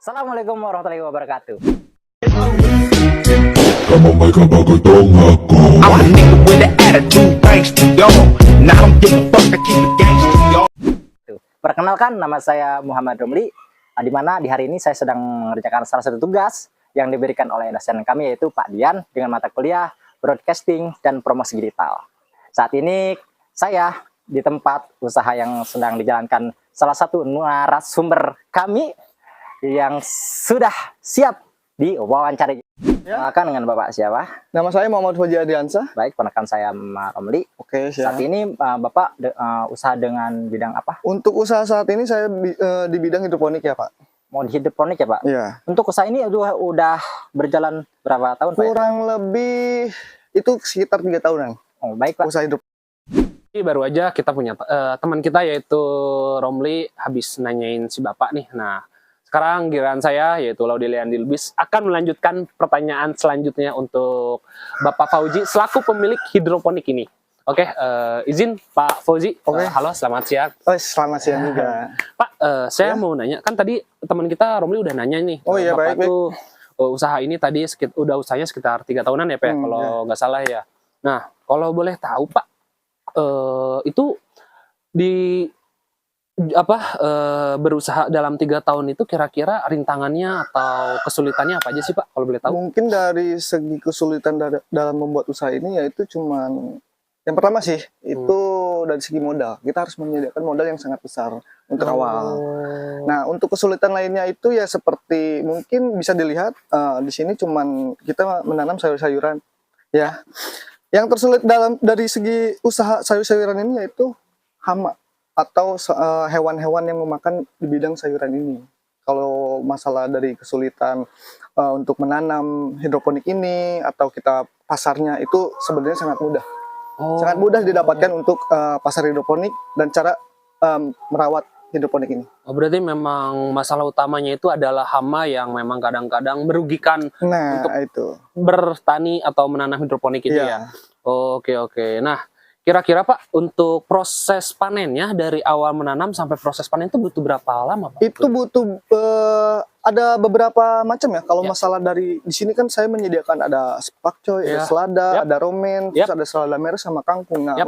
Assalamualaikum warahmatullahi wabarakatuh. Come on, make a bugger dong ako. I'm a nigga with an attitude, thanks to y'all. Now I don't give a fuck, I keep it gangster, y'all. Perkenalkan, nama saya Muhammad Romli. Di mana di hari ini saya sedang mengerjakan salah satu tugas yang diberikan oleh dosen kami, yaitu Pak Dian, dengan mata kuliah Broadcasting dan Promosi Digital. Saat ini saya di tempat usaha yang sedang dijalankan salah satu narasumber kami yang sudah siap diwawancara. Ya. Akan dengan Bapak siapa? Nama saya Muhammad Fauzi Adiansa. Baik, ponakan saya Mas Romli. Oke, Saat siap. ini Bapak usaha dengan bidang apa? Untuk usaha saat ini saya di bidang hidroponik ya, Pak. Mau di hidroponik ya, Pak? Iya. Untuk usaha ini udah berjalan berapa tahun, Pak? Kurang lebih itu sekitar 3 tahunan. Oh, baik, Pak. Usaha hidroponik. Ini baru aja kita punya teman kita yaitu Romli habis nanyain si Bapak nih. Nah, sekarang giliran saya yaitu Laudelian Dilbis akan melanjutkan pertanyaan selanjutnya untuk Bapak Fauzi selaku pemilik hidroponik ini. Oke, izin Pak Fauzi. Oke. Halo, selamat siang. Oh, selamat siang juga. Pak, saya Ya. mau nanya, kan tadi teman kita Romli udah nanya nih. Oh iya, Bapak baik. tuh usaha ini tadi udah usahanya sekitar 3 tahunan ya, Pak, kalau ya. nggak salah ya. Nah, kalau boleh tahu Pak, itu di berusaha dalam 3 tahun itu kira-kira rintangannya atau kesulitannya apa aja sih Pak, kalau boleh tahu? Mungkin dari segi kesulitan dalam membuat usaha ini yaitu cuman yang pertama sih itu dari segi modal. Kita harus menyediakan modal yang sangat besar untuk awal. Nah, untuk kesulitan lainnya itu ya seperti mungkin bisa dilihat di sini cuman kita menanam sayur-sayuran ya. Yang tersulit dari segi usaha sayur-sayuran ini yaitu hama atau hewan-hewan yang memakan di bidang sayuran ini. Kalau masalah dari kesulitan untuk menanam hidroponik ini atau kita pasarnya itu sebenarnya sangat mudah. Sangat mudah didapatkan untuk pasar hidroponik dan cara merawat hidroponik ini. Oh, berarti memang masalah utamanya itu adalah hama yang memang kadang-kadang merugikan Nah, untuk itu. bertani atau menanam hidroponik itu Iya. ya. Oke, oke. Nah, kira-kira Pak, untuk proses panennya dari awal menanam sampai proses panen itu butuh berapa lama Pak? Itu butuh ada beberapa macam ya. Kalau Ya. masalah dari di sini kan saya menyediakan ada pakcoy, ada Ya. selada, Yap. ada romen, Yap. terus ada selada merah sama kangkung. Nah, Yap.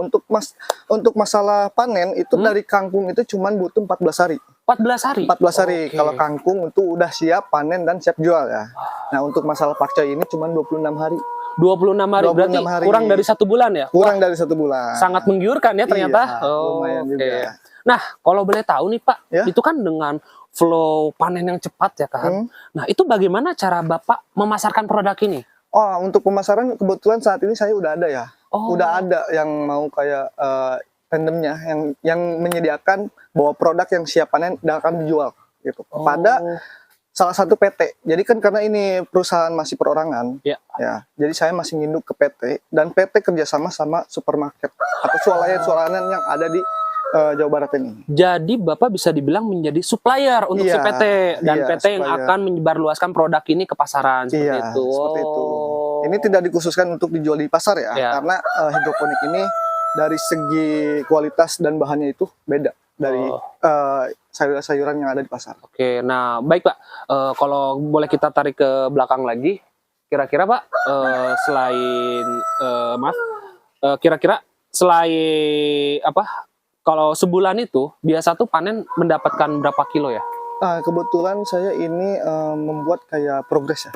untuk masalah panen itu dari kangkung itu cuman butuh 14 hari. 14 hari? 14 hari. Oke. Kalau kangkung itu udah siap panen dan siap jual ya. Nah, untuk masalah pakcoy ini cuman 26 hari. 26 hari, 26 berarti hari. kurang dari 1 bulan ya? Kurang dari 1 bulan. Sangat menggiurkan ya ternyata. Iya, lumayan Oke. juga. Nah, kalau boleh tahu nih Pak, Ya. itu kan dengan flow panen yang cepat ya kan. Nah, itu bagaimana cara Bapak memasarkan produk ini? Oh, untuk pemasaran kebetulan saat ini saya udah ada ya. Oh. Udah ada yang mau kayak tandemnya yang menyediakan bahwa produk yang siap panen dan akan dijual gitu Oh. pada salah satu PT. Jadi kan karena ini perusahaan masih perorangan, Ya. ya. Jadi saya masih nginduk ke PT dan PT kerjasama sama supermarket atau swalayan-swalayan yang ada di Jawa Barat ini. Jadi Bapak bisa dibilang menjadi supplier untuk si Iya, PT dan iya, PT yang supplier. akan menyebarluaskan produk ini ke pasaran seperti Iya, itu. seperti itu. Oh. Ini tidak dikhususkan untuk dijual di pasar ya, Ya. karena hidroponik ini dari segi kualitas dan bahannya itu beda dari Oh. sayur-sayuran yang ada di pasar. Oke, nah baik Pak, kalau boleh kita tarik ke belakang lagi, kira-kira Pak, selain kira-kira selain apa? Kalau sebulan itu biasa tuh panen mendapatkan berapa kilo ya? Kebetulan saya ini membuat kayak progres ya,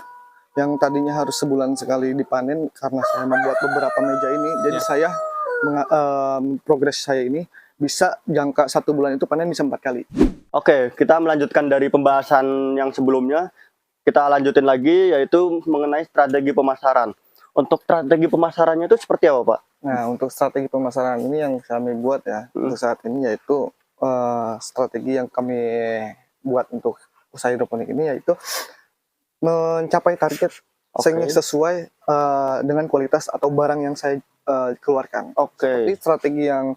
yang tadinya harus sebulan sekali dipanen karena saya membuat beberapa meja ini, jadi Ya. saya progres saya ini bisa jangka 1 bulan itu panen bisa 4 kali. Oke, kita melanjutkan dari pembahasan yang sebelumnya. Kita lanjutin lagi, yaitu mengenai strategi pemasaran. Untuk strategi pemasarannya itu seperti apa, Pak? Nah, untuk strategi pemasaran ini yang kami buat ya untuk saat ini yaitu strategi yang kami buat untuk usaha hidroponik ini yaitu mencapai target Oke. sesuai dengan kualitas atau barang yang saya keluarkan. Oke. Seperti strategi yang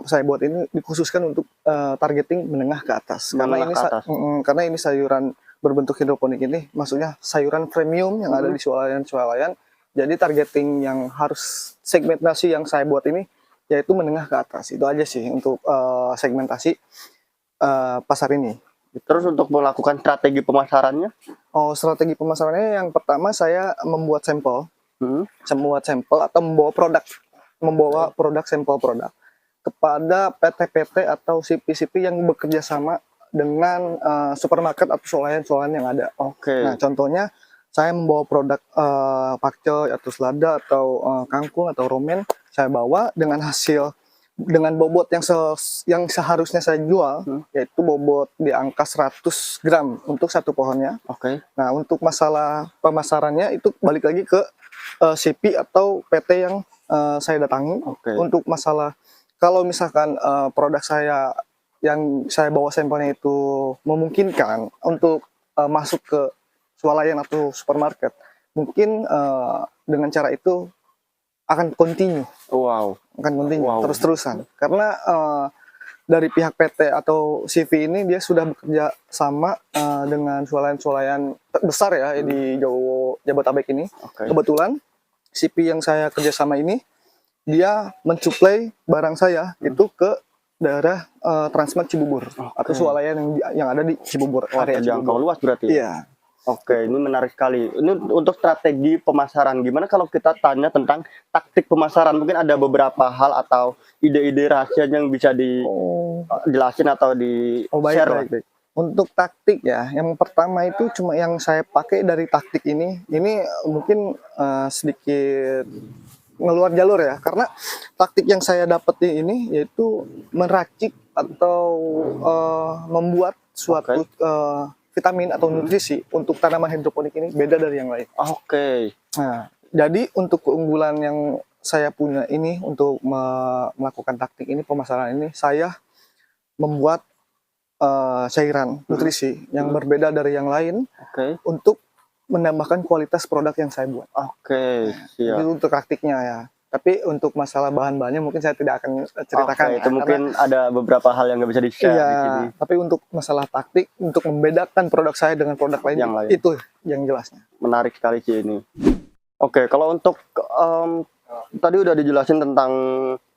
saya buat ini dikhususkan untuk targeting menengah ke atas. Menengah ke atas. Karena ini sayuran berbentuk hidroponik ini, maksudnya sayuran premium yang ada di swalayan-swalayan. Jadi targeting yang harus segmentasi yang saya buat ini yaitu menengah ke atas. Itu aja sih untuk segmentasi pasar ini. Terus untuk melakukan strategi pemasarannya? Oh, strategi pemasarannya yang pertama saya membuat sampel, Hmm. atau membawa produk sampel produk kepada PT-PT atau CP-CP yang bekerja sama dengan supermarket atau swalayan-swalayan yang ada. Oke. Nah, contohnya saya membawa produk pakcoy atau selada atau kangkung atau romen, saya bawa dengan bobot yang seharusnya saya jual, yaitu bobot di angka 100 gram untuk satu pohonnya. Oke. Nah, untuk masalah pemasarannya itu balik lagi ke CP atau PT yang saya datangi. Oke. Untuk masalah kalau misalkan produk saya yang saya bawa sampelnya itu memungkinkan untuk masuk ke swalayan atau supermarket, mungkin dengan cara itu akan continue. Wow. Wow. Terus-terusan, karena dari pihak PT atau CV ini dia sudah bekerja sama dengan swalayan-swalayan besar ya di Jabodetabek ini. Oke. Kebetulan CV yang saya kerjasama ini dia mensuplai barang saya itu ke daerah Transmart Cibubur atau swalayan yang ada di Cibubur, Wah, area terjangkau Cibubur. luas berarti. Iya. Oke, ini menarik sekali. Ini untuk strategi pemasaran. Gimana kalau kita tanya tentang taktik pemasaran? Mungkin ada beberapa hal atau ide-ide rahasia yang bisa dijelasin atau di-share lah. Baik. Untuk taktik ya, yang pertama itu cuma yang saya pakai dari taktik ini mungkin sedikit ngeluar jalur ya, karena taktik yang saya dapetin ini yaitu meracik atau membuat suatu vitamin atau nutrisi untuk tanaman hidroponik ini beda dari yang lain. Oke. Nah, jadi untuk keunggulan yang saya punya ini untuk melakukan taktik ini, pemasaran ini, saya membuat cairan nutrisi yang berbeda dari yang lain untuk menambahkan kualitas produk yang saya buat. Oke, siap. Itu untuk taktiknya ya. Tapi untuk masalah bahan-bahannya mungkin saya tidak akan ceritakan. Oke, itu mungkin ada beberapa hal yang nggak bisa di-share di sini. Tapi untuk masalah taktik, untuk membedakan produk saya dengan produk lain, Yang lain. itu yang jelasnya. Menarik sekali sih ini. Oke, kalau untuk tadi udah dijelasin tentang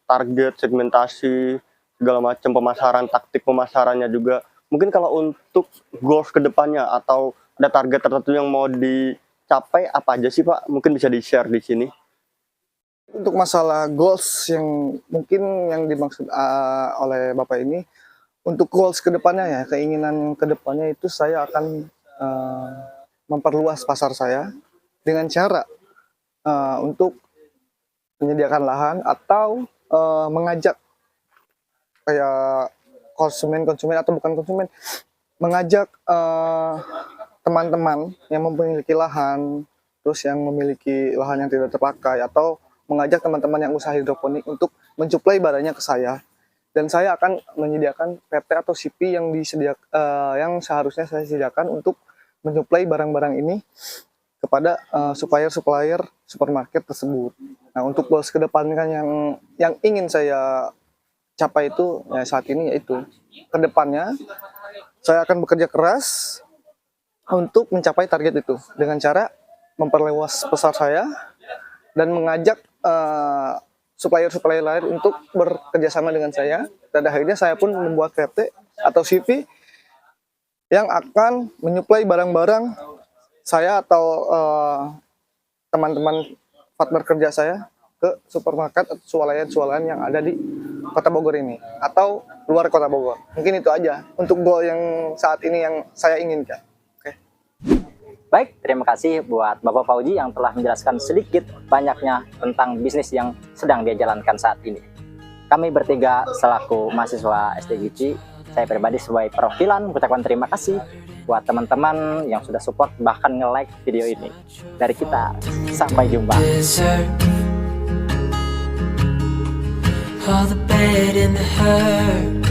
target, segmentasi, segala macam pemasaran, taktik pemasarannya juga. Mungkin kalau untuk goals ke depannya atau ada target tertentu yang mau dicapai, apa aja sih Pak? Mungkin bisa di-share di sini. Untuk masalah goals yang mungkin yang dimaksud oleh Bapak ini, untuk goals ke depannya ya, keinginan ke depannya itu saya akan memperluas pasar saya dengan cara untuk menyediakan lahan atau mengajak kayak konsumen atau bukan konsumen, mengajak teman-teman yang memiliki lahan, terus yang memiliki lahan yang tidak terpakai, atau mengajak teman-teman yang usaha hidroponik untuk mensuplai barangnya ke saya, dan saya akan menyediakan PT atau CP yang yang seharusnya saya sediakan untuk mensuplai barang-barang ini kepada supplier supermarket tersebut. Nah, untuk goals ke depan kan yang ingin saya capai itu ya saat ini, yaitu ke depannya saya akan bekerja keras untuk mencapai target itu dengan cara memperluas pasar saya dan mengajak supplier-supplier lain untuk bekerja sama dengan saya. Dan akhirnya saya pun membuat PT atau CP yang akan menyuplai barang-barang saya atau teman-teman partner kerja saya ke supermarket atau swalayan-swalayan yang ada di Kota Bogor ini atau luar Kota Bogor. Mungkin itu aja untuk goal yang saat ini yang saya inginkan. Baik, terima kasih buat Bapak Fauji yang telah menjelaskan sedikit banyaknya tentang bisnis yang sedang dia jalankan saat ini. Kami bertiga selaku mahasiswa STGC, saya pribadi sebagai perwakilan mengucapkan terima kasih buat teman-teman yang sudah support bahkan nge-like video ini. Dari kita, sampai jumpa. All the bad and the hurt